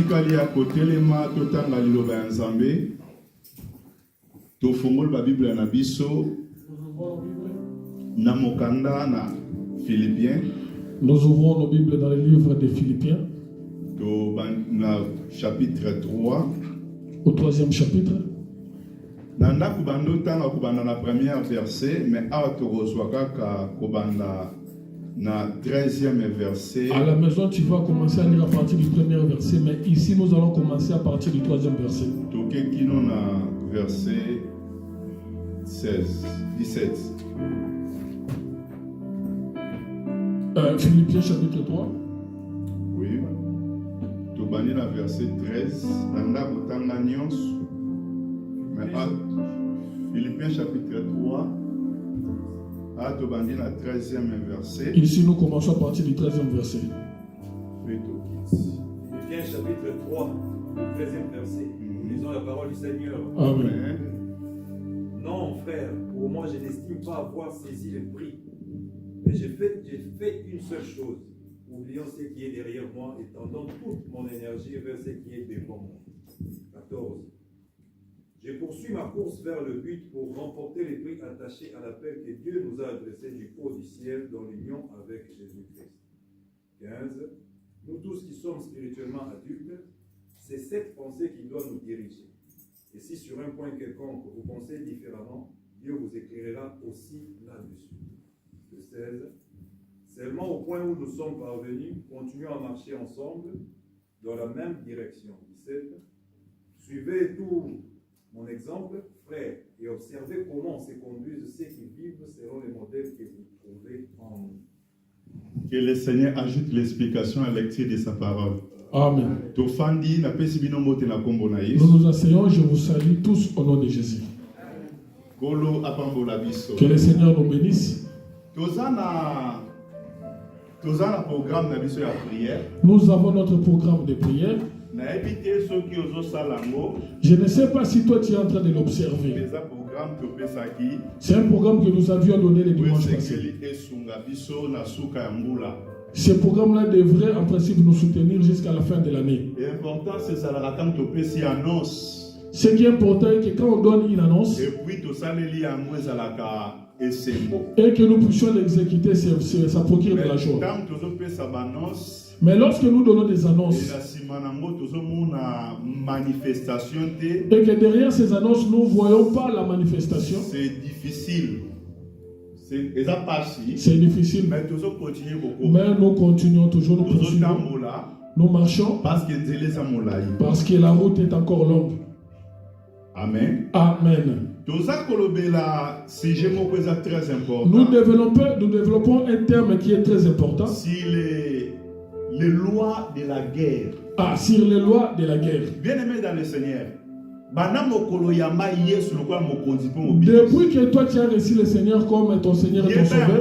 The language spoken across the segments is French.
Kali à côté les mains totanga liloba nzambe. To fongol ba Bible na biso. Na mokanda na Philippiens. Nous ouvrons nos Bibles dans le livre des Philippiens. To na chapitre 3. Au 3e chapitre. Nanda kubando tanga kubanda na premier verset, mais a to rozwaka kubanda na 13e verset. À la maison, tu vas commencer à lire à partir du premier verset, mais ici, nous allons commencer à partir du 3e verset. Toke kino na verset 17. Philippiens chapitre 3. Oui. Tobani na verset 13. Nanda botanga nyonso. Mais Philippiens chapitre 3. À Tobani na 13e verset. Ici, nous commençons à partir du 13e verset. Philippiens chapitre 3, 13e verset. Nous lisons la parole du Seigneur. Amen. Non, frère, pour moi, je n'estime pas avoir saisi le prix. Mais j'ai fait une seule chose, oubliant ce qui est derrière moi et tendant toute mon énergie vers ce qui est devant moi. 14. Je poursuis ma course vers le but pour remporter les prix attachés à l'appel que Dieu nous a adressé du haut du ciel dans l'union avec Jésus-Christ. 15. Nous tous qui sommes spirituellement adultes, c'est cette pensée qui doit nous diriger. Et si sur un point quelconque vous pensez différemment, Dieu vous éclairera aussi là-dessus. Le 16. Seulement au point où nous sommes parvenus, continuons à marcher ensemble dans la même direction. 17. Suivez tout mon exemple, frère, et observez comment se conduisent ceux qui vivent selon les modèles que vous trouvez en nous. Que le Seigneur ajoute l'explication à la lecture de sa parole. Amen. Nous nous asseyons, je vous salue tous au nom de Jésus. Que le Seigneur nous bénisse. Nous avons notre programme de prière. Je ne sais pas si toi tu es en train de l'observer. C'est un programme que nous avions donné le dimanche passé. Ce programme-là devrait en principe nous soutenir jusqu'à la fin de l'année. Ce qui est important est que quand on donne une annonce et que nous puissions l'exécuter, ça procure de la joie. Mais lorsque nous donnons des annonces et que derrière ces annonces, nous ne voyons pas la manifestation, c'est difficile. C'est difficile. Mais nous continuons toujours, nous poursuivons. Nous marchons parce que la route est encore longue. Amen. Amen. Nous développons un terme qui est très important. Si les lois de la guerre. Sur les lois de la guerre. Bien-aimé dans le Seigneur. Depuis que toi tu as reçu le Seigneur comme ton Seigneur et ton Sauveur,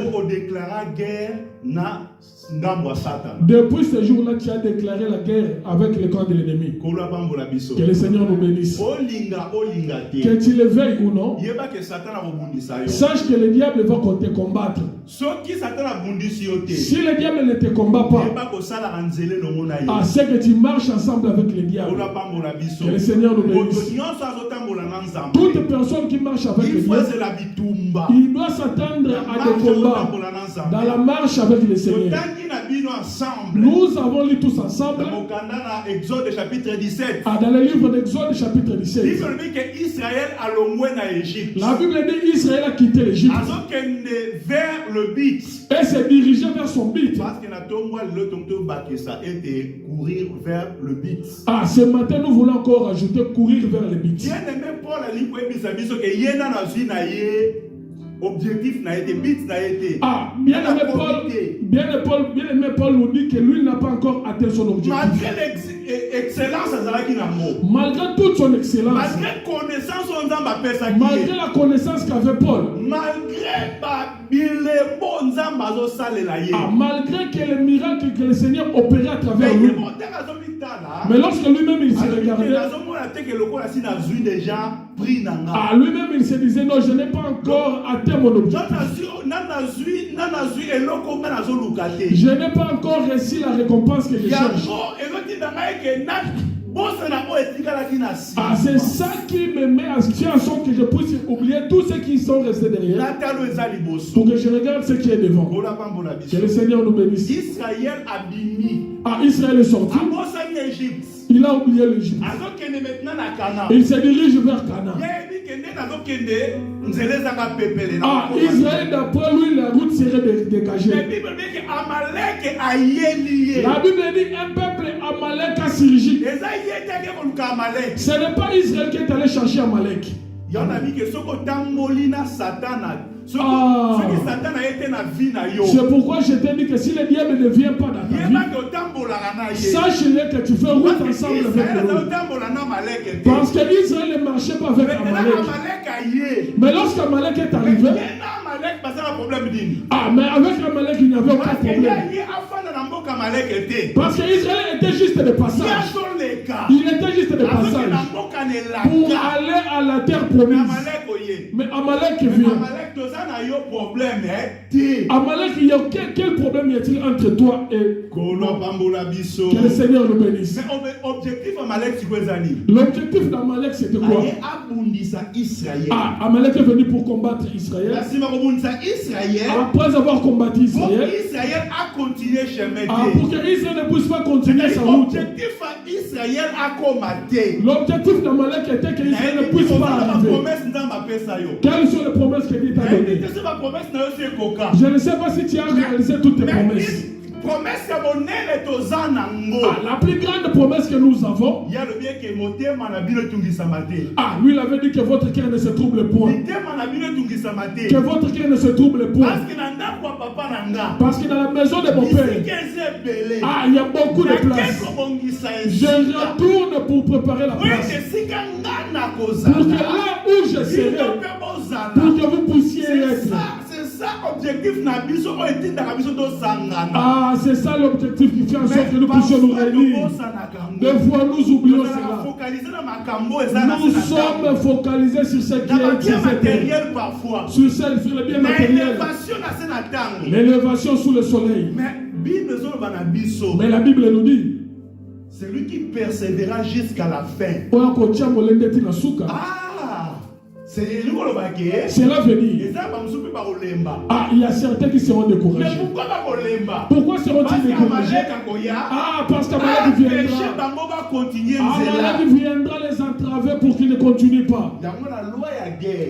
depuis ce jour-là, tu as déclaré la guerre avec le camp de l'ennemi. Que le Seigneur nous bénisse. Que tu le veuilles ou non, sache que le diable va te combattre. Si le diable ne te combat pas, c'est que tu marches ensemble avec le diable. Que le Seigneur nous bénisse. Toute personne qui marche avec le diable, il doit s'attendre à des combats dans la marche avec le Seigneur. Nous avons lu tous ensemble dans le livre d'Exode chapitre 17. La Bible dit Israël a quitté l'Égypte et s'est dirigé vers son but. Ce matin nous voulons encore ajouter courir vers le but. Objectif n'a été, but n'a été. Bien-aimé Paul nous dit que lui n'a pas encore atteint son objectif. Malgré toute son excellence. Malgré la connaissance qu'avait Paul. Malgré que les miracles que le Seigneur opérait à travers lui. Mais lorsque lui-même il se regardait, lui-même il se disait non, je n'ai pas encore atteint mon objectif. Je n'ai pas encore reçu la récompense que je cherche. Ah, c'est ça qui me met à faire en sorte que je puisse oublier tous ceux qui sont restés derrière pour que je regarde ce qui est devant. Que le Seigneur nous bénisse. Ah, Israël est sorti. Il a oublié l'Égypte. Il se dirige vers Canaan. Ah, Israël, d'après lui, la route serait dégagée. La Bible dit un peuple Amalek a surgi. Ce n'est pas Israël qui est allé chercher Amalek. C'est pourquoi je t'ai dit que si le diable ne vient pas dans ta vie, sache-le que tu fais route ensemble avec lui. Parce que Israël ne marchait pas avec Amalek. Mais lorsqu'Amalek est arrivé, ah, mais avec Amalek il n'y avait aucun problème. Parce qu'Israël était juste de passage. Il était juste de passage pour aller à la terre promise. Mais Amalek vient. Amalek, il y a quel problème y a-t-il entre toi et que le Seigneur nous bénisse? L'objectif d'Amalek c'était quoi? Ah, Amalek est venu pour combattre Israël. Après avoir combattu Israël, ah, pour que Israël ne puisse pas continuer sa route. L'objectif d'Amalek était que Israël ne puisse pas arriver. Quelles sont les promesses que Dieu t'a données? Je ne sais pas si tu as réalisé toutes tes promesses. La plus grande promesse que nous avons, lui il avait dit que votre cœur ne se trouble point. Que votre cœur ne se trouble point. Parce que dans la maison de mon père, il y a beaucoup de place. Je retourne pour préparer la place. Pour que là où je serai, pour que vous puissiez être. Ah, c'est ça l'objectif qui fait en sorte que nous puissions nous réunir. Des fois, nous oublions cela. Nous sommes focalisés sur ce qui est matériel parfois. Sur le bien matériel. L'élévation sous le soleil. Mais la Bible nous dit, c'est lui qui persévérera jusqu'à la fin. Cela veut dire, il y a certains qui seront découragés. Pourquoi seront-ils découragés? Parce qu'Amalek viendra les entraver pour qu'ils ne continuent pas.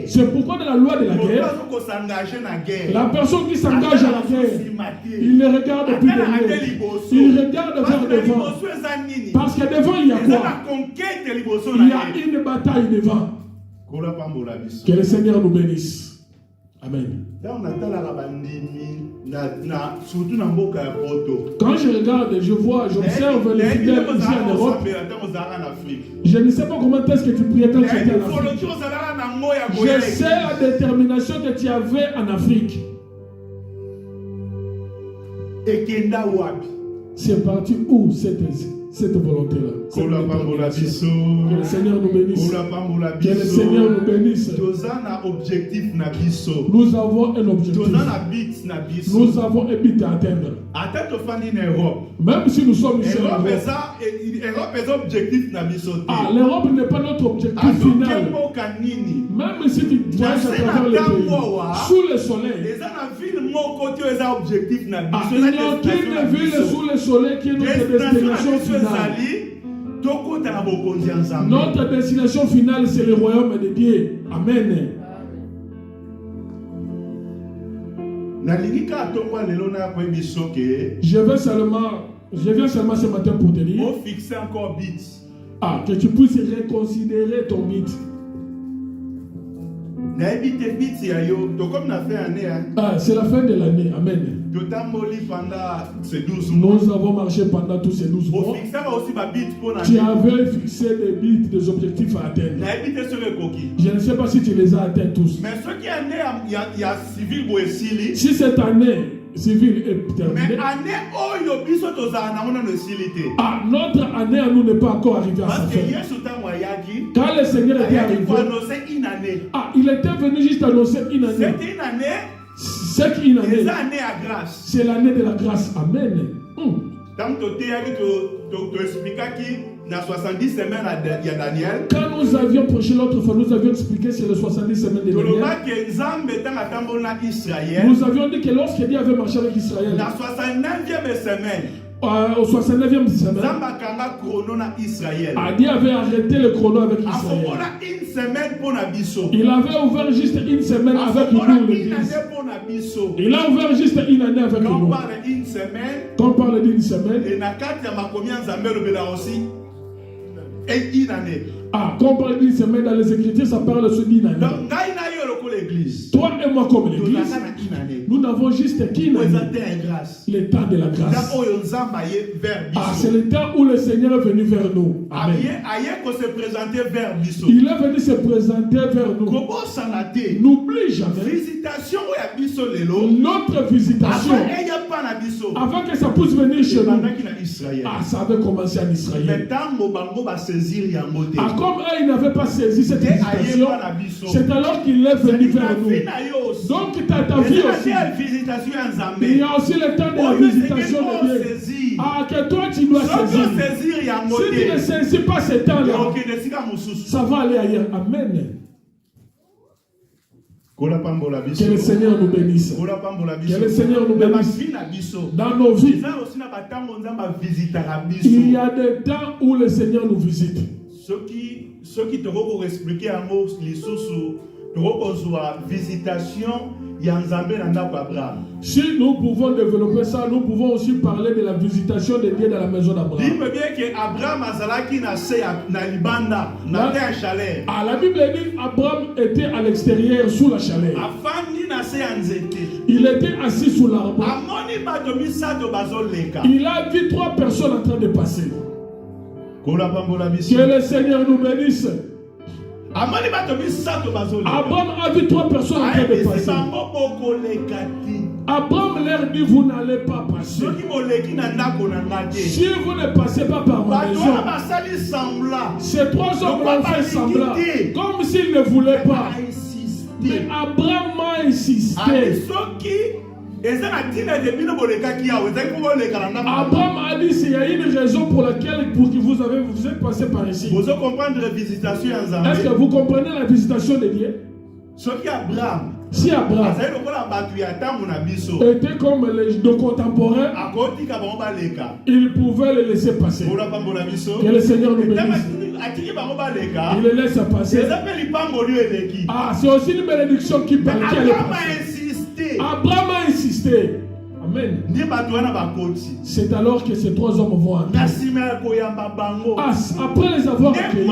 C'est pourquoi dans la loi de la guerre, la personne qui s'engage à la guerre, il ne regarde plus derrière, il regarde vers devant. Parce que devant il y a quoi? Il y a une bataille devant. Que le Seigneur nous bénisse. Amen. Quand je regarde, je vois, j'observe les fidèles ici en Europe. Je ne sais pas comment est-ce que tu priais quand tu étais en Afrique. Je sais la détermination que tu avais en Afrique. C'est parti où cette volonté-là? Que le Seigneur nous bénisse. Que le Seigneur nous bénisse. Nous avons un objectif. Nous avons un but à atteindre. Même si nous sommes ici en Europe, l'Europe n'est pas notre objectif final. Même si tu voyages à travers le pays, sous le soleil, il n'y a aucune ville sous le soleil qui est notre destination finale. Notre destination finale, c'est le royaume de Dieu. Amen. Je viens seulement ce matin pour te dire que tu puisses reconsidérer ton but. C'est la fin de l'année. Amen. Nous avons marché pendant tous ces 12 mois. Tu avais fixé des buts, des objectifs à atteindre. Je ne sais pas si tu les as atteints tous. Si cette année civile est terminée, notre année à nous n'est pas encore arrivée à sa fin. Quand le Seigneur était arrivé, il était venu juste annoncer une année. C'est une année. C'est l'année de la grâce. Amen. na 70 semaines il y a Daniel. Quand nous avions prêché l'autre fois, nous avions expliqué sur les 70 semaines de Daniel. Nous avions dit que lorsque Dieu avait marché avec Israël, la 69e semaine, au 69e semaine, Dieu avait arrêté le chrono avec Israël. Il avait ouvert juste une semaine avec nous, l'église. Il a ouvert juste une année avec nous. Quand on parle d'une semaine, et une année. Ah, quand on parle d'une semaine dans les Écritures, ça parle sur une année. Toi et moi comme l'église, nous n'avons juste qu'une année. Le temps de la grâce. Ah, c'est le temps où le Seigneur est venu vers nous. Amen. Il est venu se présenter vers nous. N'oublie jamais notre visitation. Avant que ça puisse venir chez nous. Ah, ça avait commencé en Israël. Ah, comme eux, ils n'avaient pas saisi cette visitation, c'est alors qu'il est venu vers nous. Donc, tu as ta vie aussi. Il y a aussi le temps de la visitation de Dieu. Ah, que toi, tu dois saisir. Si tu ne saisis pas ce temps-là, ça va aller ailleurs. Amen. Que le Seigneur nous bénisse. Que le Seigneur nous bénisse. Dans nos vies, il y a des temps où le Seigneur nous visite. Ceux qui te vont expliquer un mot, les sous visitation, Abraham. Si nous pouvons développer ça, nous pouvons aussi parler de la visitation de Dieu dans la maison d'Abraham. Il veut bien que Abraham azalaki na libanda, na chalet. Ah, la Bible dit Abraham était à l'extérieur sous la chalet. Il était assis sous l'arbre. Il a vu 3 personnes en train de passer. Que le Seigneur nous bénisse. Abraham a vu 3 personnes en train de passer. Abraham leur dit, vous n'allez pas passer. Si vous ne passez pas par ma maison, ces 3 hommes l'ont fait semblant, comme s'ils ne voulaient pas. Mais Abraham a insisté. Abraham a dit il y a une raison pour laquelle vous êtes passé par ici. Est-ce que vous comprenez la visitation de Dieu? Si Abraham était comme nos contemporains, il pouvait le laisser passer. Que le Seigneur nous bénisse. Il le laisse passer. Ah, c'est aussi une bénédiction qui parle. Abraham a insisté. Amen. C'est alors que ces 3 hommes vont entrer. Après les avoir accueillis.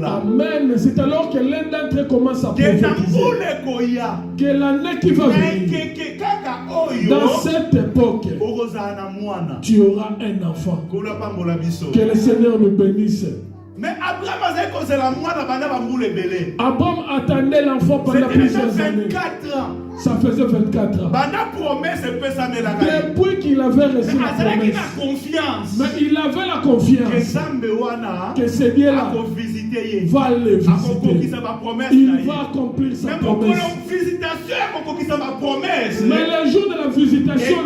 Amen. C'est alors que l'un d'entre eux commence à prophétiser. Que l'année qui va venir, dans cette époque, tu auras un enfant. Que le Seigneur nous bénisse. Mais Abraham attendait l'enfant pendant plusieurs années. 24 ans. Ça faisait 24 ans. Depuis qu'il avait reçu la promesse. Mais il avait la confiance que ce Dieu-là va le visiter. Il va accomplir sa promesse. Mais le jour de la visitation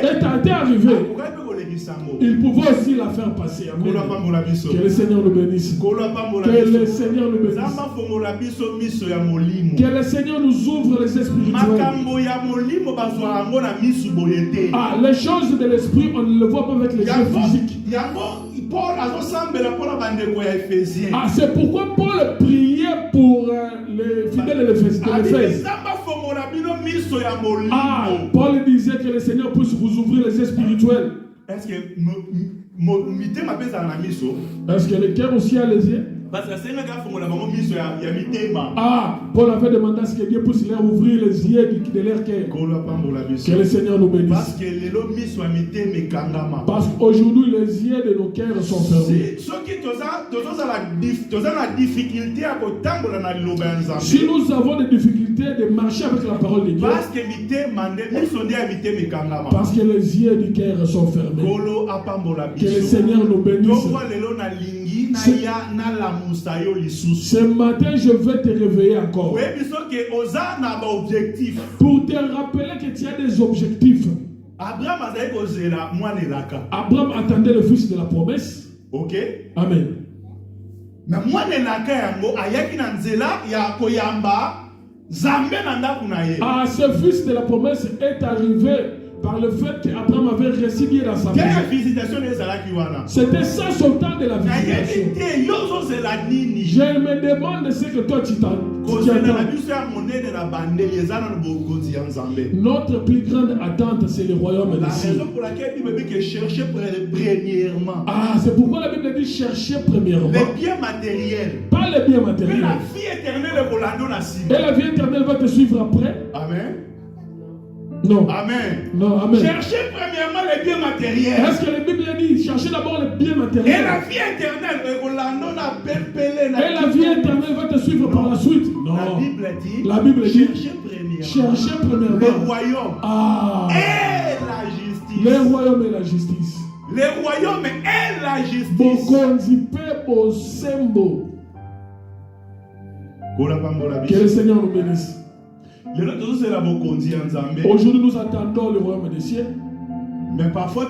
est arrivé. Il pouvait aussi la faire passer. Amen. Que le Seigneur nous bénisse. Que le Seigneur nous bénisse. Que le Seigneur nous ouvre les esprits spirituels. Ah, les choses de l'esprit, on ne le voit pas avec les yeux physiques. Ah, c'est pourquoi Paul priait pour les fidèles de l'Éphèse. Ah, Paul disait que le Seigneur puisse vous ouvrir les yeux spirituels. Est-ce que le cœur aussi a les yeux? Ah, Paul avait demandé à ce que Dieu puisse leur ouvrir les yeux de leur cœur. Que le Seigneur nous bénisse. Parce qu'aujourd'hui, les yeux de nos cœurs sont fermés. Si nous avons des difficultés de marcher avec la parole de Dieu, parce que les yeux du cœur sont fermés. Que le Seigneur nous bénisse. Ce matin, je vais te réveiller encore. Pour te rappeler que tu as des objectifs. Abraham attendait le fils de la promesse. Ok. Amen. Mais moi ne laka yango ayaki na nzela ya koyamba Nzambe na ndaku na ye. Ah, ce fils de la promesse est arrivé par le fait qu'Abraham avait résidé dans sa maison. C'était ça son temps de la visitation. Je me demande ce que toi tu t'attends. Notre plus grande attente, c'est le royaume des cieux. Ah, c'est pourquoi la Bible dit chercher premièrement. Les biens matériels. Pas les biens matériels. Et la vie éternelle Et la vie éternelle va te suivre après. Amen. Non. Amen. Non, amen. Cherchez premièrement les biens matériels. Est-ce que la Bible dit cherchez d'abord les biens matériels? Et la vie éternelle, et la vie éternelle va te suivre par la suite. Non. La Bible dit cherchez premièrement le royaume et la justice. Le royaume et la justice. Le royaume et la justice. Que le Seigneur nous bénisse. Aujourd'hui, nous attendons le royaume des cieux. Mais parfois,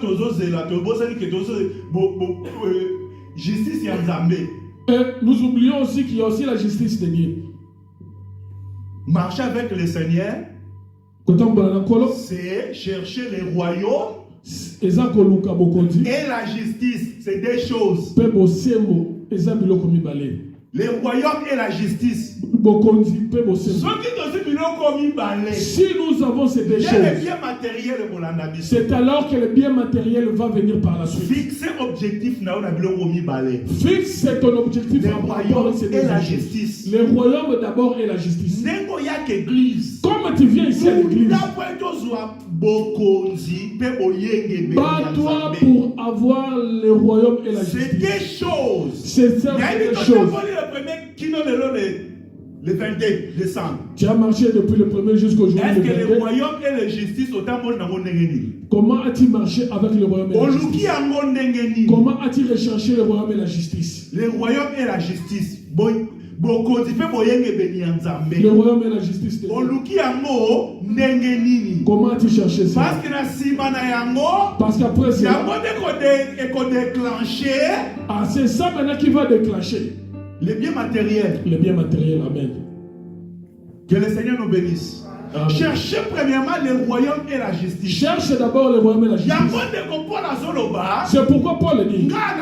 justice et nous oublions aussi qu'il y a aussi la justice de Dieu. Marcher avec le Seigneur, c'est chercher le royaume et la justice. C'est deux choses. Le royaume et la justice. Si nous avons ces deux choses, c'est alors que le bien matériel va venir par la suite. Fixer objectif. Fixe ton objectif. Le royaume et la justice. Le royaume d'abord et la justice. Comme tu viens ici à l'église, bats-toi pour avoir le royaume et la justice. C'est des choses. C'est ça des choses. Le 22 décembre. Tu as marché depuis le 1er jusqu'au jour. Est-ce que le royaume et la justice ont comment as-tu marché avec le royaume et la justice? Comment as-tu recherché le royaume et la justice? Le royaume et la justice. Le royaume et la justice. Comment as-tu cherché ça? Parce qu'après ça, c'est ça maintenant qui va déclencher. Les biens matériels. Les biens matériels, amen. Que le Seigneur nous bénisse. Amen. Cherchez premièrement le royaume et la justice. Cherche d'abord le royaume et la justice. C'est pourquoi Paul dit. Ah,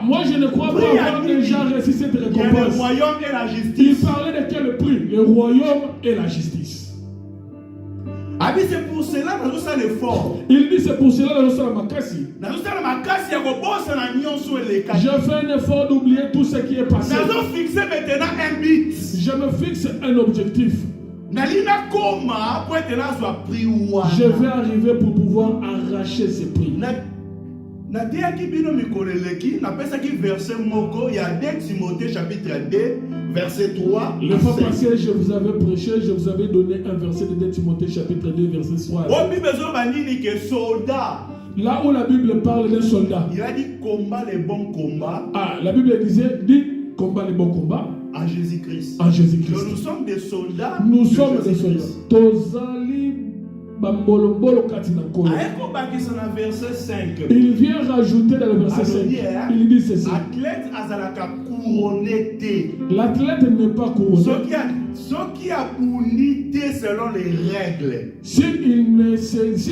moi je ne crois pas avoir déjà reçu cette récompense. Le royaume et la justice. Il parlait de quel prix? Le royaume et la justice. C'est pour cela que nous sommes l'effort. Il dit c'est pour cela que nous sommes à Makassi. Je fais un effort d'oublier tout ce qui est passé. Je me fixe un objectif. Je vais arriver pour pouvoir arracher ce prix. Verset Timothée chapitre 2 verset 3. Le fois passé, je vous avais prêché, je vous avais donné un verset de 2 Timothée chapitre 2 verset 3. Là où la Bible parle d'un soldat. Il a dit combat les bons combats. Ah, la Bible disait dit combat les bons combats. En Jésus-Christ. En Jésus-Christ. Nous sommes des soldats. Nous sommes des soldats. Verset 5. Il vient rajouter dans le verset 5. Il dit ceci. L'athlète n'est pas couronné. Ce qui a unité selon les règles. S'il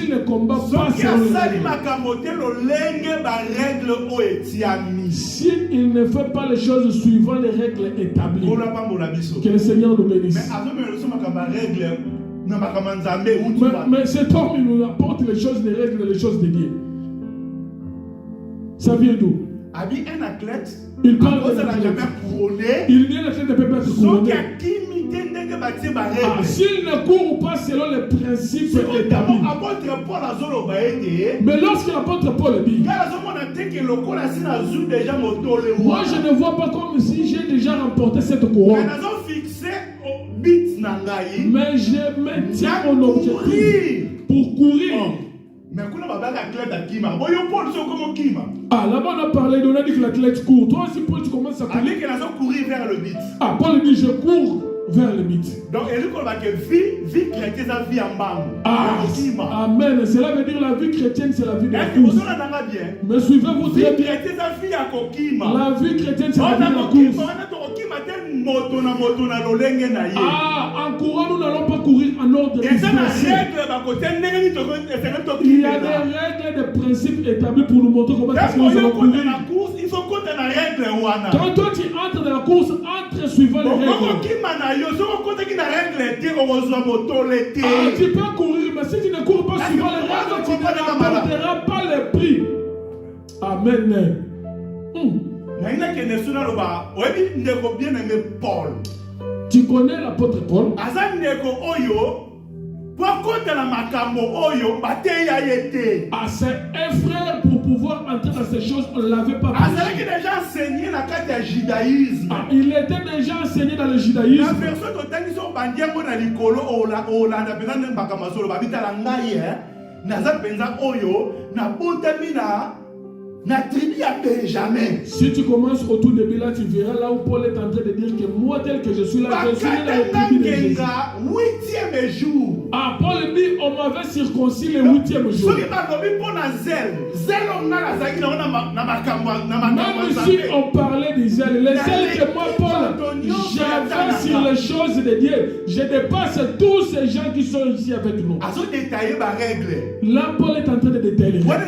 ne combat pas selon les règles. S'il ne fait pas les choses suivant les règles établies. Que le Seigneur nous bénisse. Mais cet homme, il nous apporte les choses des règles et les choses de Dieu. Ça vient d'où? Un athlète, il parle de l'athlète. Il dit l'athlète ne peut pas être couronné. S'il ne court pas selon les principes établis. Mais lorsque l'apôtre Paul dit, moi je ne vois pas comme si j'ai déjà remporté cette couronne. Mais je me tiens mon objectif pour courir. Ah, là-bas on a parlé, on a dit que l'athlète court. Toi aussi, Paul, tu commences à courir. Courir vers le but. Ah, Paul dit je cours vers le mythe. Donc, elle dit que vie chrétienne, c'est la vie en bas. Amen. Cela veut dire la vie chrétienne, c'est la vie de la course. Mais suivez-vous très bien. La vie chrétienne, c'est la vie de la course. En courant, nous n'allons pas courir en ordre dispersé. Il y a des règles, des principes établis pour nous montrer comment est-ce que nous allons courir. Quand toi tu entres dans la course, entre suivant les règles. Tu peux courir, mais si tu ne cours pas suivant les règles, tu ne perdras pas le prix. Amen. Tu connais l'apôtre Paul? C'est un frère pour pouvoir entrer dans ces choses, on ne l'avait pas prêché. Il était déjà enseigné dans le judaïsme. Si tu commences au tout début là, tu verras là où Paul est en train de dire que moi tel que je suis là, je suis dans le tribu de Jésus. 8e jour. Paul dit on m'avait circoncis le 8e jour. Même si on parlait des zèles, les zèles que moi Paul j'avais sur les choses de Dieu, je dépasse tous ces gens qui sont ici avec nous. Là Paul est en train de détailler. Là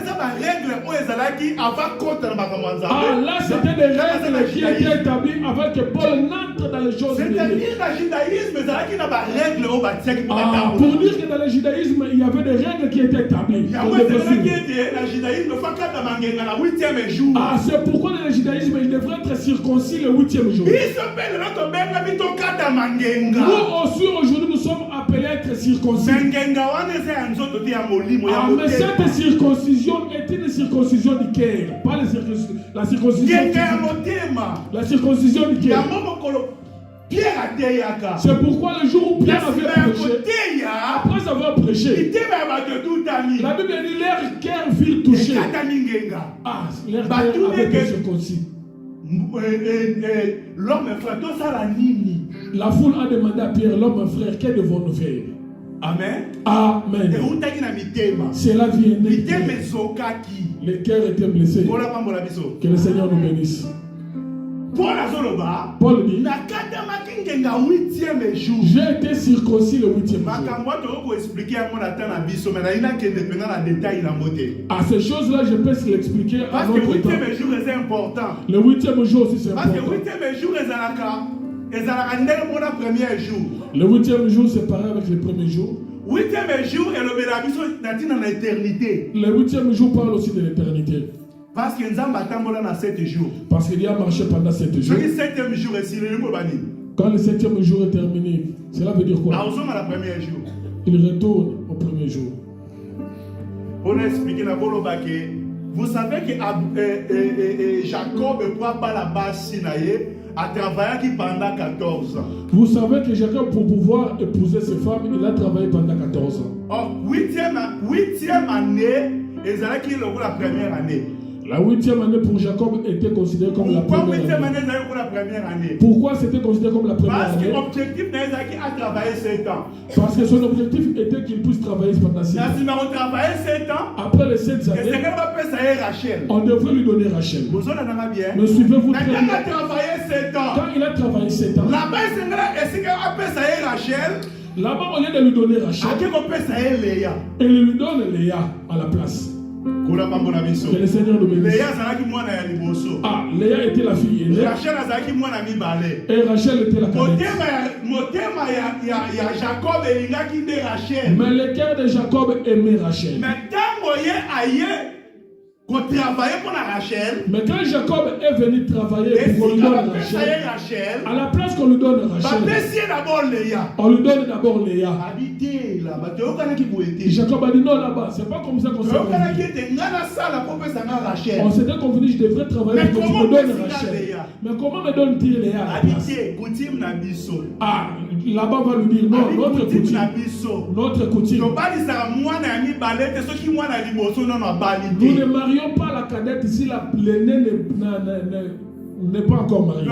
c'était des règles qui étaient établies avant que Paul n'entre dans les choses de Dieu. Pour dire que dans le judaïsme, il y avait des règles qui étaient établies. C'est pourquoi dans le judaïsme, il devrait être circoncis le 8e jour. Nous aussi, aujourd'hui, nous sommes appelés à être circoncis. Mais cette circoncision est une circoncision du cœur, pas la circoncision du cœur. La circoncision du cœur. C'est pourquoi le jour où Pierre avait prêché, après avoir prêché, la Bible dit leur cœur fut touché. Leur cœur avait été circoncis. La foule a demandé à Pierre, l'homme frère, que devons-nous faire? Amen. Amen. Cela vient de le cœur était blessé. Que le Seigneur nous bénisse. Paul dit, j'ai été circoncis le 8e jour. Ces choses-là, je peux se l'expliquer à notre temps. Le 8e jour aussi c'est important. Le 8e jour c'est pareil avec le premier jour. Le 8e jour parle aussi de l'éternité. Parce que nous avons 7 jours. Parce qu'il a marché pendant 7 jours. Quand le 7e jour est terminé, cela veut dire quoi? Il retourne au premier jour. On a expliqué la Bolobake. Vous savez que Jacob ne pourra pas la base Sinaï a travaillé pendant 14 ans. Vous savez que Jacob, pour pouvoir épouser ses femmes, il a travaillé pendant 14 ans. 8e année, et c'est là qu'il a la première année. La 8e année pour Jacob était considérée comme la première année. Pourquoi c'était considéré comme la première année? Parce que l'objectif a travaillé 7 ans. Parce que son objectif était qu'il puisse travailler pendant 7 ans. Après les 7 années, on devrait lui donner Rachel. Me suivez-vous très bien? Quand il a travaillé 7 ans, là-bas, au lieu de lui donner Rachel, il lui donne Léa à la place. Que le Seigneur nous bénisse. Léa était la fille aînée. Et Rachel était la cadette. Mais le cœur de Jacob aimait Rachel. Mais quand Jacob est venu travailler pour qu'on lui donne Rachel, à la place qu'on lui donne Rachel, on lui donne d'abord Léa. Jacob a dit non là-bas, c'est pas comme ça qu'on s'est convenu. On s'était convenu, je devrais travailler pour que tu me donnes Rachel. Mais comment me donne-t-il Léa à la place? Là-bas on va lui dire non, notre coutume. Nous ne marions pas la cadette si l'aîné n'est pas encore marié.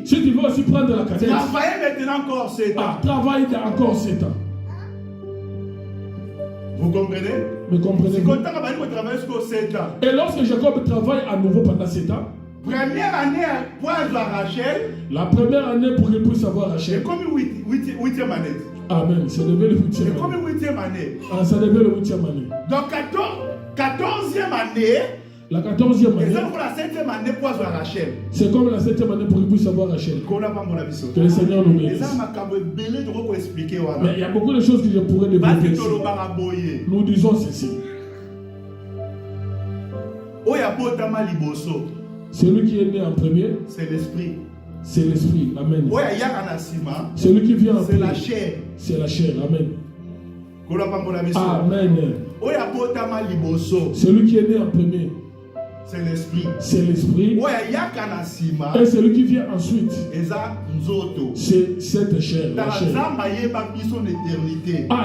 Si tu veux aussi prendre la cadette, travaille maintenant encore 7 ans. Travaille encore 7 ans. Vous comprenez? Me comprenez? Et lorsque Jacob travaille à nouveau pendant 7 ans, première année pour avoir Rachel, la première année pour qu'il puisse avoir Rachel, c'est comme 8e année. Amen. Ça devait le 8e année. Ça devait le 8e année. Donc 14e année. La 14e année. C'est comme la 7e année pour avoir Rachel. C'est comme la 7e année pour qu'il puisse avoir Rachel. Que le Seigneur nous bénisse. Mais il y a beaucoup de choses que je pourrais développer ici. Nous disons ceci. Celui qui est né en premier, c'est l'esprit. C'est l'esprit. Amen. Celui qui vient en c'est la chair. C'est la chair. Amen. Amen. Celui qui est né en premier, c'est l'esprit. C'est l'esprit. Et celui qui vient ensuite, c'est cette chair. La chair.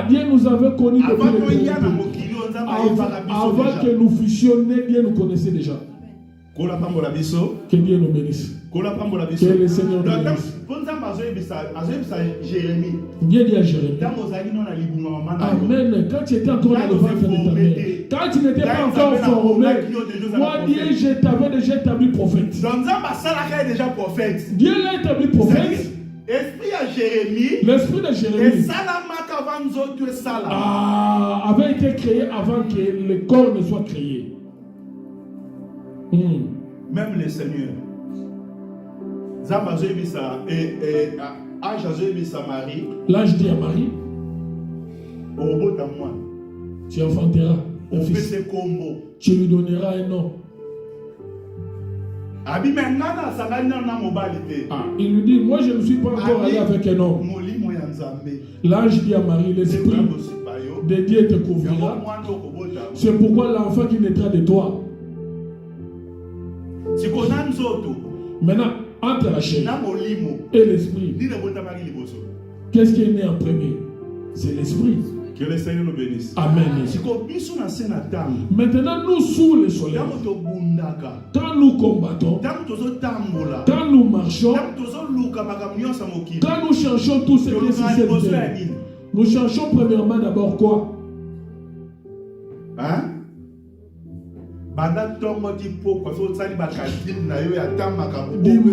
Dieu nous avait connus depuis l'éternité. Avant que nous fussionnions, Dieu nous connaissait déjà. Que Dieu nous bénisse. Que le Seigneur nous bénisse. Dieu dit à Jérémie. Amen. Quand tu étais encore dans le ventre de ta mère, quand tu n'étais pas encore formé, moi Dieu, je t'avais déjà établi prophète. Dieu l'a établi prophète. L'esprit de Jérémie avait été créé avant que le corps ne soit créé. Même le Seigneur. L'âge dit à Marie, tu enfanteras un fils. Tu lui donneras un nom. Il lui dit, moi je ne suis pas encore allé avec un homme. L'ange dit à Marie, l'esprit de Dieu te couvrira. C'est pourquoi l'enfant qui naîtra de toi. Maintenant, entre la chair et l'esprit, qu'est-ce qui est né en premier? C'est l'esprit. Que le Seigneur nous bénisse. Amen. Maintenant, nous sous le soleil, quand nous combattons, quand nous marchons, quand nous cherchons tout ce qui est sur cette terre, nous cherchons premièrement d'abord quoi? Hein? Du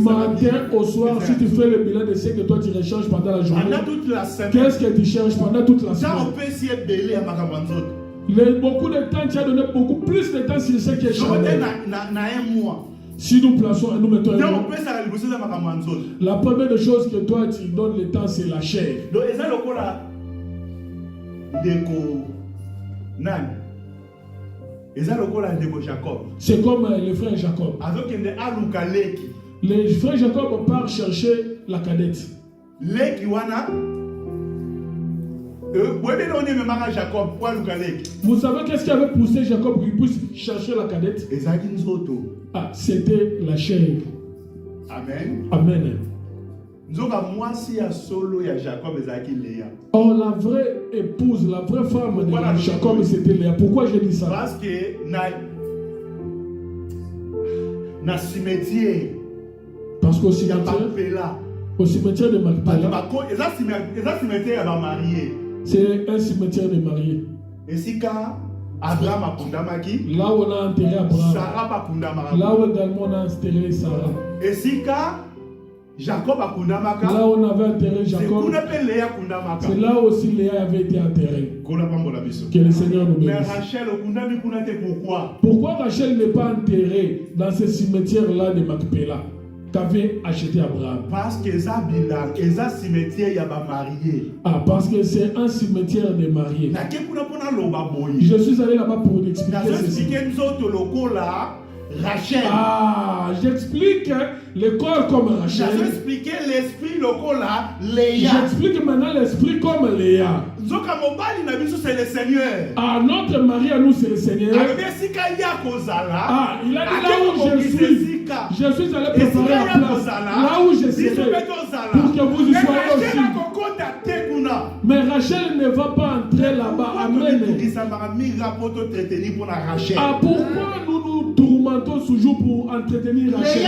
matin au soir, si tu fais le bilan de ce que toi tu recherches pendant la journée, qu'est-ce que tu cherches pendant toute la semaine? Beaucoup de temps, tu as donné beaucoup plus de temps sur ce qui est charnel. Si nous plaçons et nous mettons la première des choses que toi tu donnes le temps, c'est la chair. C'est comme le frère Jacob. Le frère Jacob part chercher la cadette. Vous savez qu'est-ce qui avait poussé Jacob pour qu'il puisse chercher la cadette? C'était la chair. Amen. Amen. Or, la vraie épouse, la vraie femme de Jacob, c'était Léa. Pourquoi je dis ça? Parce que dans cimetière, parce qu'au cimetière de Macpéla, c'est un cimetière de mariés. Là où on a enterré Abraham, là où également on a enterré Sarah, Jacob là où on avait enterré Jacob, c'est là aussi Léa avait été enterrée. Que le Seigneur nous bénisse. Pourquoi Rachel n'est pas enterrée dans ce cimetière-là de Macpéla qu'avait acheté Abraham? Parce que parce que c'est un cimetière de mariés. Je suis allé là-bas pour expliquer ceci. Rachel. J'explique le corps comme Rachel. J'ai expliqué l'esprit local Léa. J'explique maintenant l'esprit comme Léa. C'est le Seigneur. Notre mari à nous c'est le Seigneur. Il a dit là où je suis allé préparer la place. Là où je serai pour que vous y soyez aussi. Mais Rachel ne va pas entrer là-bas. Amen. Pourquoi nous nous tourmentons toujours pour entretenir Rachel.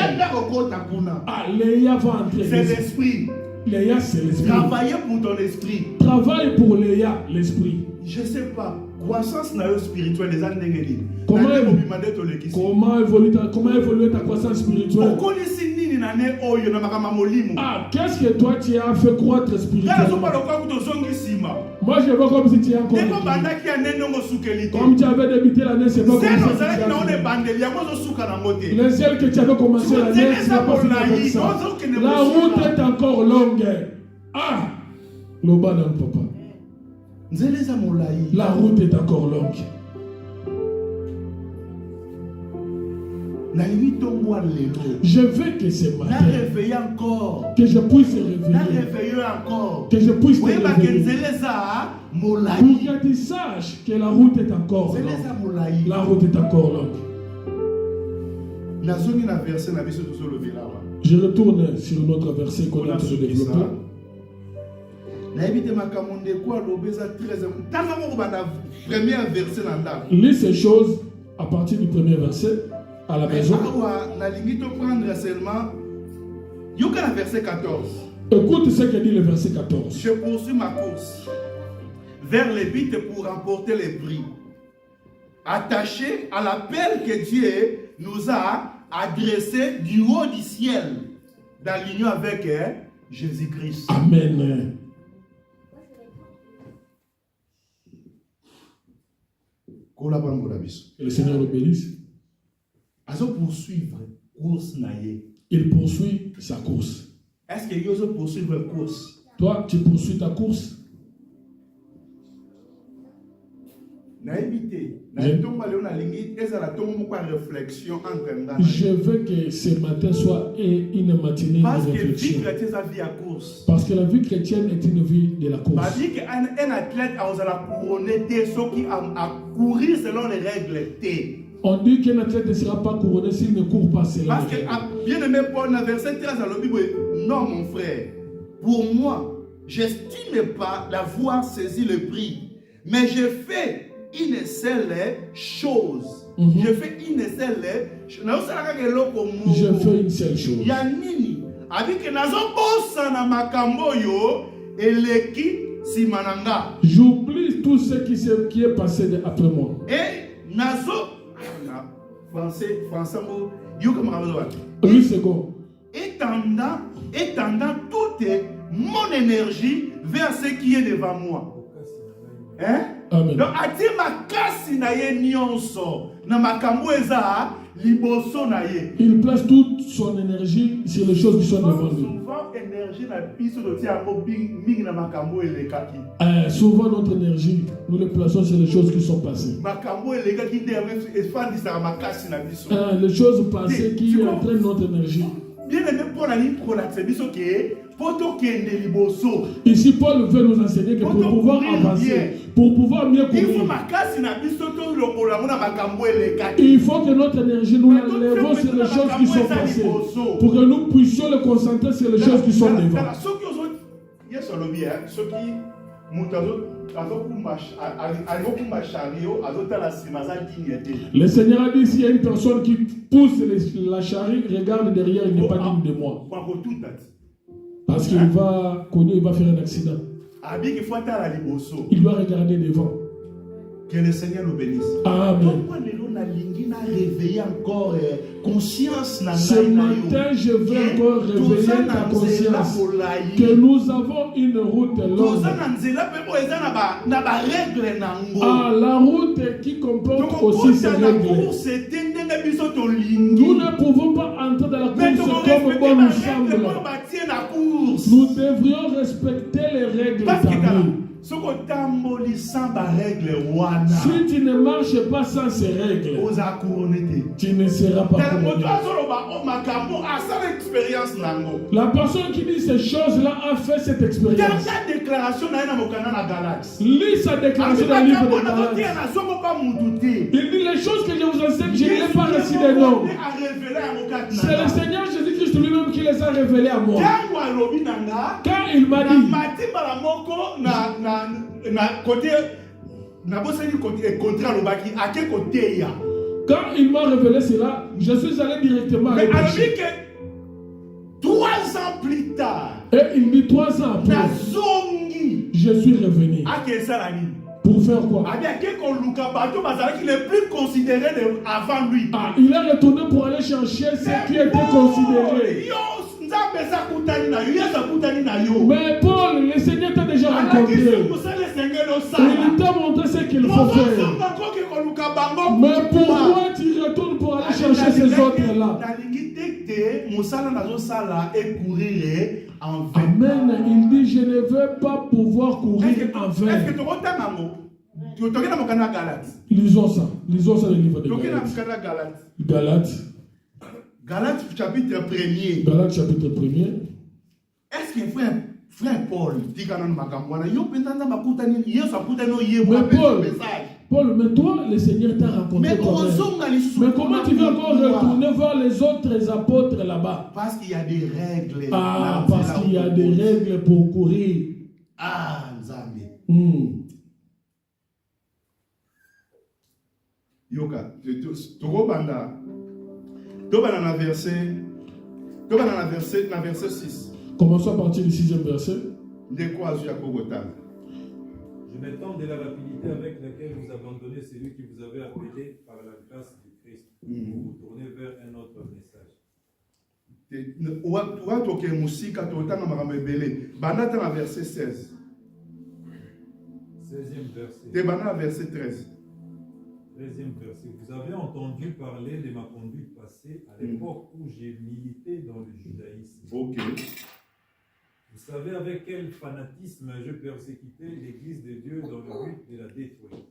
Ah, Léa va entrer. C'est l'esprit. Léa, c'est l'esprit. Travailler pour ton esprit. Travaille pour Léa, l'esprit. Je ne sais pas. Croissance spirituelle, les années. Comment évoluer ta croissance spirituelle? Ah, qu'est-ce que toi tu as fait croître spirituellement? Moi je vois comme si tu es encore. Comme tu avais débuté l'année, c'est pas comme ça. Le ciel que tu avais commencé l'année, c'est pas comme ça. La route est encore longue. Ah, le bas d'un papa. La route est encore longue. Je veux que ce matin, que je puisse réveiller, que je puisse te réveiller, pour que tu saches que la route est encore longue. La route est encore longue. Je retourne sur notre verset qu'on a développé. Lis ces choses à partir du premier verset à la maison. Écoute ce que dit le verset 14. Je poursuis ma course vers les buts pour remporter les prix, attaché à l'appel que Dieu nous a adressé du haut du ciel, dans l'union avec Jésus-Christ. Amen. Que le Seigneur le bénisse. Il poursuit sa course. Est-ce que vous poursuivez votre course? Toi, tu poursuis ta course. Je veux que ce matin soit une matinée de réflexion. Parce que la vie chrétienne est une vie de la course. Un athlète a couronné ceux qui a courir selon les règles. On dit qu'un athlète ne sera pas couronné s'il ne court pas selon les règles. Parce que, bien aimé Paul, dans verset 13 dans la Bible, non mon frère, pour moi, j'estime pas d'avoir saisi le prix, mais je fais une seule chose. Je fais une seule chose. Yanini, avec j'oublie tout ce qui est passé après moi. Et nazo français Oui, c'est bon. Étendant toute mon énergie vers ce qui est devant moi. Hein? Amen. Donc, ati makasi na ye nyonso na makambo eza liboso na ye. Il place toute son énergie sur les choses qui sont devant lui. Souvent notre énergie, nous le plaçons sur les choses qui sont passées. Les choses passées qui entraînent notre énergie. Ici, Paul veut nous enseigner que pour pouvoir avancer, pour pouvoir mieux courir, il faut que notre énergie, nous la lèvons sur les choses qui sont passées, pour que nous puissions le concentrer sur les choses qui sont devant. Le Seigneur a dit, s'il y a une personne qui pousse la charrue, regarde derrière, il n'est pas digne de moi. Parce qu'il va connaître, il va faire un accident. Il doit regarder devant. Que le Seigneur nous bénisse. Amen. Ce matin, je veux encore réveiller ta conscience que nous avons une route longue. Ah, la route qui comporte aussi ses règles. Nous ne pouvons pas entrer dans la course comme bon nous semble. Nous devrions respecter les règles établies. Si tu ne marches pas sans ces règles, tu ne seras pas couronné. La personne qui dit ces choses-là a fait cette expérience. Lis sa déclaration dans le livre de Galates. Il dit les choses que je vous enseigne, je ne les ai pas reçues des noms. C'est le Seigneur Jésus-Christ lui-même qui les a révélées à moi. Quand il m'a dit, quand Quand il m'a révélé cela, je suis allé directement à Mais alors l'église. que 3 ans plus tard, Et il dit 3 ans après, je suis revenu. Pour faire quoi? Il est plus considéré avant lui. Ah, il est retourné pour aller chercher ce qui était considéré. Mais Paul, le Seigneur t'a déjà rencontré. Il t'a montré ce qu'il faut faire. Mais pourquoi tu retournes pour aller chercher ces autres-là? Amen. Il dit, je ne veux pas pouvoir courir en vain. Lisons ça. Lisons ça, le livre de Galates. Galates chapitre 1er. Galates chapitre 1er. Est-ce que frère Paul dit que Paul, mais toi, le Seigneur t'a rencontré toi-même. Mais comment tu veux encore retourner voir les autres apôtres là-bas? Parce qu'il y a des règles. Ah, parce qu'il y a des règles pour courir. Ah, Nzambe. Yoka, verset 6. Commençons à partir du 6e verset. De quoi Je m'étends de la rapidité avec laquelle vous abandonnez celui qui vous avait appelé par la grâce du Christ. Vous vous tournez vers un autre message. Verset 16. 16e verset. Verset 13. 13e verset. Vous avez entendu parler de ma conduite passée à l'époque où j'ai milité dans le judaïsme. Ok. Vous savez avec quel fanatisme je persécutais l'Église de Dieu dans le but de la détruire.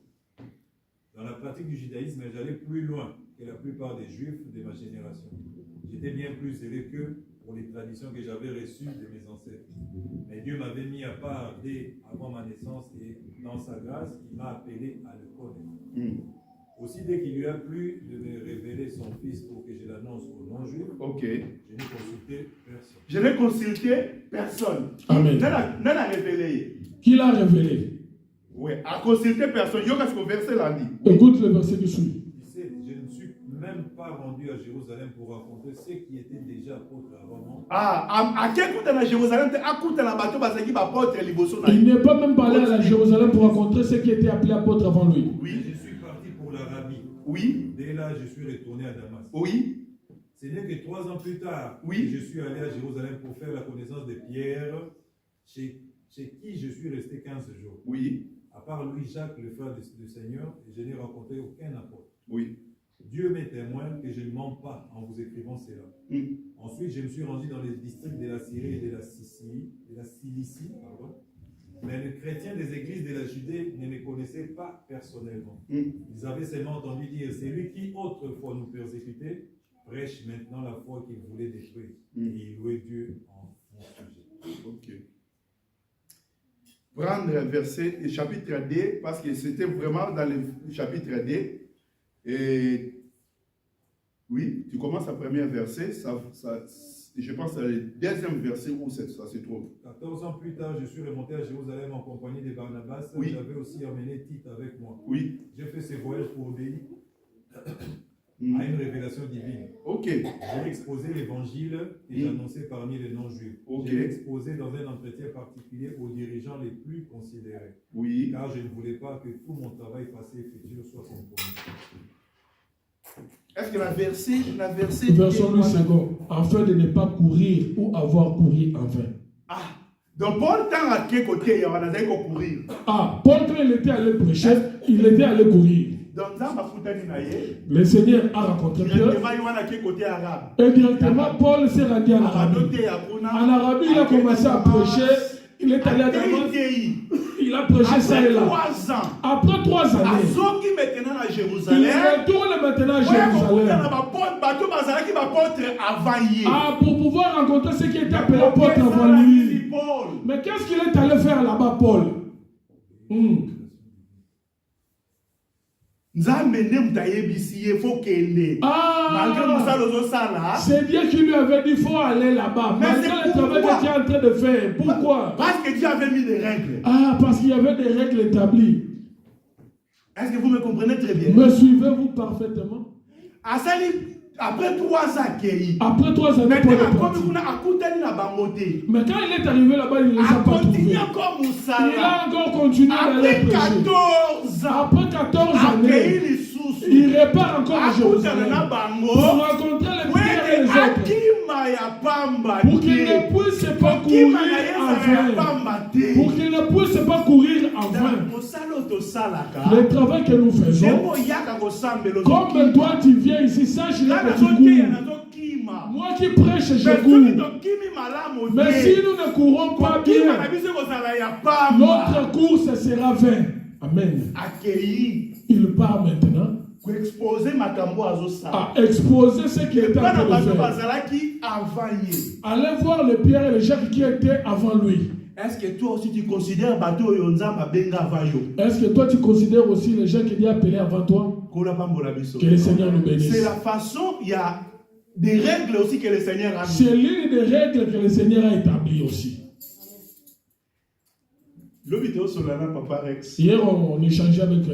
Dans la pratique du judaïsme, j'allais plus loin que la plupart des Juifs de ma génération. J'étais bien plus zélé qu'eux pour les traditions que j'avais reçues de mes ancêtres. Mais Dieu m'avait mis à part dès avant ma naissance et dans sa grâce, il m'a appelé à le connaître. Aussi, dès qu'il lui a plu de me révéler son Fils pour que je l'annonce aux non-juifs, je n'ai consulté personne. Je n'ai consulté personne. Amen. N'a révélé. Qui l'a révélé? Oui, à consulter personne. Il y a ce verset là dit. Écoute le verset qui suit. Je ne suis même pas rendu à Jérusalem pour rencontrer ceux qui étaient déjà apôtres avant moi. À quel coup à Jérusalem, il n'est pas même pas allé à la Jérusalem pour rencontrer ceux qui étaient appelés apôtres avant lui. Oui, je suis parti pour l'Arabie. Oui. Dès là, je suis retourné à Damas. Oui. Ce n'est que 3 ans plus tard que je suis allé à Jérusalem pour faire la connaissance de Pierre, chez qui je suis resté 15 jours. Oui. À part Louis-Jacques, le frère du Seigneur, je n'ai rencontré aucun apôtre. Oui. Dieu m'est témoin que je ne mens pas en vous écrivant cela. Ensuite, je me suis rendu dans les districts de la Syrie et de la Cilicie, mais les chrétiens des églises de la Judée ne me connaissaient pas personnellement. Ils avaient seulement entendu dire, c'est lui qui autrefois nous persécutait, prêche maintenant la foi qu'il voulait détruire. Et il louait Dieu en mon sujet. Ok. Prendre verset chapitre 2, parce que c'était vraiment dans le chapitre 2. Et oui, tu commences à premier verset, je pense à le deuxième verset où ça se trouve. 14 ans plus tard, je suis remonté à Jérusalem en compagnie de Barnabas. J'avais aussi emmené Tite avec moi. Oui. J'ai fait ce voyage pour obéir à une révélation divine. Ok. J'ai exposé l'évangile que j'annonçais parmi les non-juifs. J'ai exposé dans un entretien particulier aux dirigeants les plus considérés. Oui. Car je ne voulais pas que tout mon travail passé et futur soit compromis. Est-ce que la verset Version 8 secondes. Afin de ne pas courir ou avoir couru en vain. Donc Paul t'a à quel côté il y a courir. Paul quand il était allé prêcher, il était allé courir. Le Seigneur a rencontré Pierre. Et directement Paul s'est rendu en Arabie. En Arabie, il a commencé à prêcher. Il est allé à Damas. Il a prêché ça et là. Après 3 années, il retourne maintenant à Jérusalem. Pour pouvoir rencontrer ceux qui étaient appelés apôtres avant lui. Mais qu'est-ce qu'il est allé faire là-bas, Paul? C'est Dieu qui lui avait dit il faut aller là-bas. Malgré le travail que tu es en train de faire. Pourquoi? Parce que Dieu avait mis des règles. Parce qu'il y avait des règles établies. Est-ce que vous me comprenez très bien? Me suivez-vous parfaitement? Après 3 ans, après 3 années pour le pratique. Mais quand il est arrivé là-bas, il ne les a pas trouvés. Il a encore continué d'aller prêcher. Après 14 années, il repart encore à Jérusalem pour rencontrer les prières et les autres. Pour qu'il ne puisse pas courir en vain. Pour qu'il ne puisse pas courir en vain. Le travail que nous faisons, comme toi tu viens ici, sache que tu cours. Moi qui prêche, je cours. Mais si nous ne courons pas bien, notre course sera vaine. Amen. Il part maintenant à exposer ce qu'il était en train de faire. Allez voir les Pierre et les Jacques qui étaient avant lui. Est-ce que toi aussi tu considères Est-ce que toi tu considères aussi les gens qui étaient appelés avant toi? Que le Seigneur nous bénisse. C'est la façon, il y a des règles aussi que le Seigneur a mis. C'est l'une des règles que le Seigneur a établies aussi. Hier, on échangeait avec je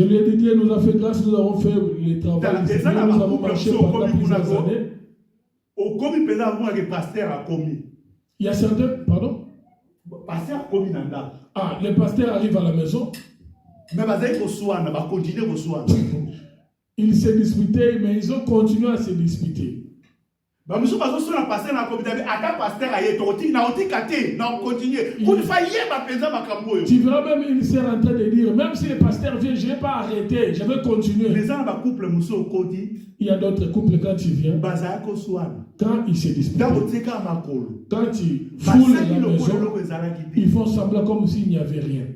lui ai dit, Dieu nous a fait grâce, nous avons fait les travaux. Nous avons marché pendant plusieurs années. Il y a certains, pardon? Ah, les pasteurs arrivent à la maison. Ils se disputaient, mais ils ont continué à se disputer. Tu verras même une sœur en train de dire, même si le pasteur vient, je ne vais pas arrêter, je vais continuer. Il y a d'autres couples quand tu viens, quand ils se disputent, quand tu foules la maison, ils font semblant comme s'il n'y avait rien.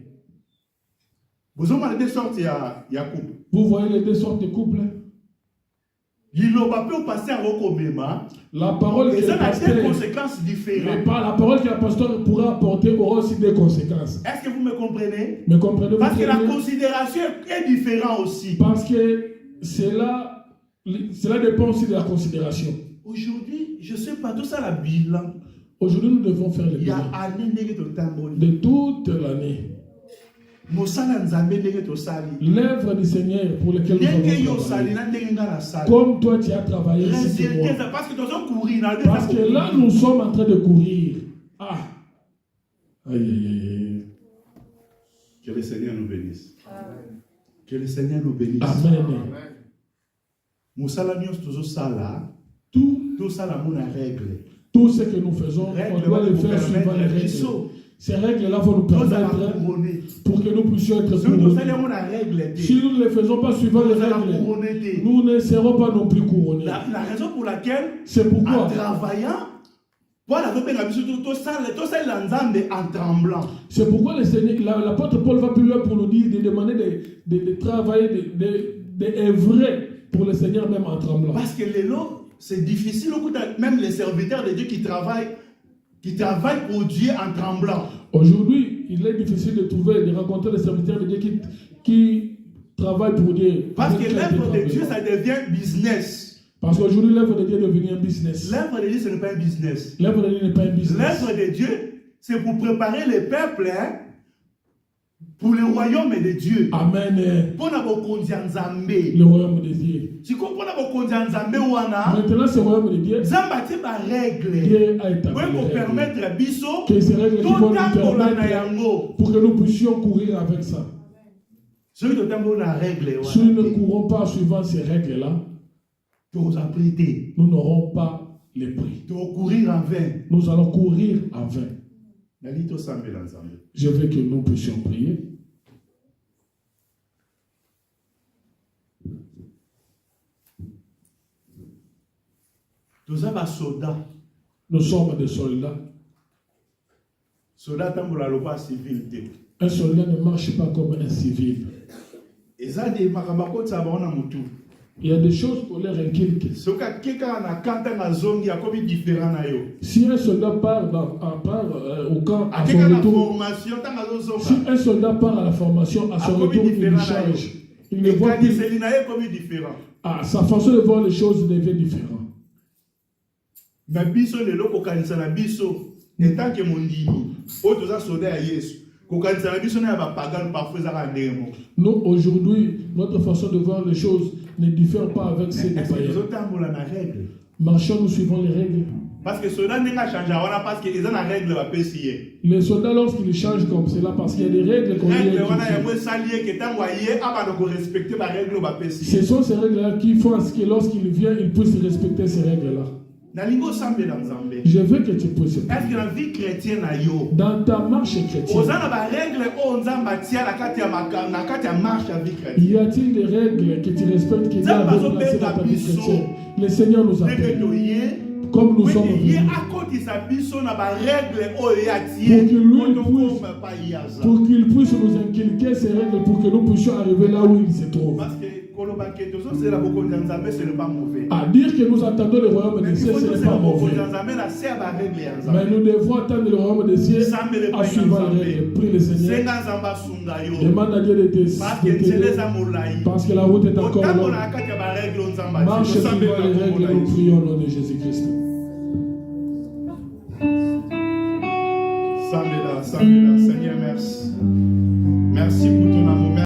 Vous voyez les deux sortes de couples? La parole que le pasteur pourra apporter aura aussi des conséquences. Est-ce que vous me comprenez? Me comprenez-vous? Parce que la considération est différente aussi. Parce que cela dépend aussi de la considération. Aujourd'hui, je ne sais pas, tout ça la bilan. Aujourd'hui, nous devons faire le bilan de toute l'année. L'œuvre du Seigneur pour laquelle nous avons travaillé. Comme toi tu as travaillé ici pour moi. Parce que là nous sommes en train de courir. Ah. Aïe aïe aïe. Que le Seigneur nous bénisse. Amen. Que le Seigneur nous bénisse. Amen. Tout ça la règle. Tout ce que nous faisons, on doit le faire suivant les règles. Ces règles-là vont nous permettre pour que nous puissions être couronnés. Si nous ne les faisons pas suivant les règles, nous ne serons pas non plus couronnés. La raison pour laquelle, c'est pourquoi, en travaillant, en tremblant. C'est pourquoi l'apôtre Paul va plus loin pour nous dire de demander de travailler, d'œuvrer pour le Seigneur même en tremblant. Parce que c'est difficile, même les serviteurs de Dieu qui travaillent pour Dieu en tremblant. Aujourd'hui, il est difficile de rencontrer les serviteurs de Dieu qui travaillent pour Dieu. Parce que l'œuvre de Dieu, ça devient business. Parce qu'aujourd'hui, l'œuvre de Dieu est devenue un business. L'œuvre de Dieu, ce n'est pas un business. L'œuvre de Dieu n'est pas un business. L'œuvre de Dieu, c'est pour préparer les peuples pour le royaume de Dieu. Amen. Pour le royaume de Dieu. Tu comprends maintenant, ce royaume de Dieu, Dieu a établi pour permettre biso que ces règles qui vont nous permettre pour que nous puissions courir avec ça. Si nous ne courons pas suivant ces règles-là, nous n'aurons pas les prix. Nous allons courir en vain. Je veux que nous puissions prier. Nous sommes des soldats. Un soldat ne marche pas comme un civil. Il y a des choses pour leur inculquer. Si un soldat part au camp à son retour, si un soldat part à la formation, à son retour, il change. Il ne voit plus. Sa façon de voir les choses devient différente. Nous, aujourd'hui, notre façon de voir les choses ne diffère pas avec celles des païens. Marchons, nous suivons les règles. Parce que cela n'a pas changé, parce qu'ils ont la règle va payer. Les soldats, lorsqu'ils changent comme cela, parce qu'il y a des règles qu'on ce sont ces règles-là qui font à ce que lorsqu'il vient, ils puissent respecter ces règles-là. Je veux que tu puisses. Est-ce que la vie chrétienne a yo? Dans ta marche chrétienne, y a-t-il des règles que tu respectes qui doivent être placées dans ta vie chrétienne? Le Seigneur nous appelle. Comme nous sommes venus. Pour qu'il puisse nous inculquer ces règles pour que nous puissions arriver là où il se trouve. À dire que nous attendons le royaume des cieux, ce n'est pas mauvais. Mais nous devons attendre le royaume des cieux en suivant les règles. Prie le Seigneur. Demande à Dieu de t'aider. Parce que la route est encore longue. Marche suivant les règles, nous prions au nom de Jésus-Christ. Seigneur, merci. Merci pour ton amour.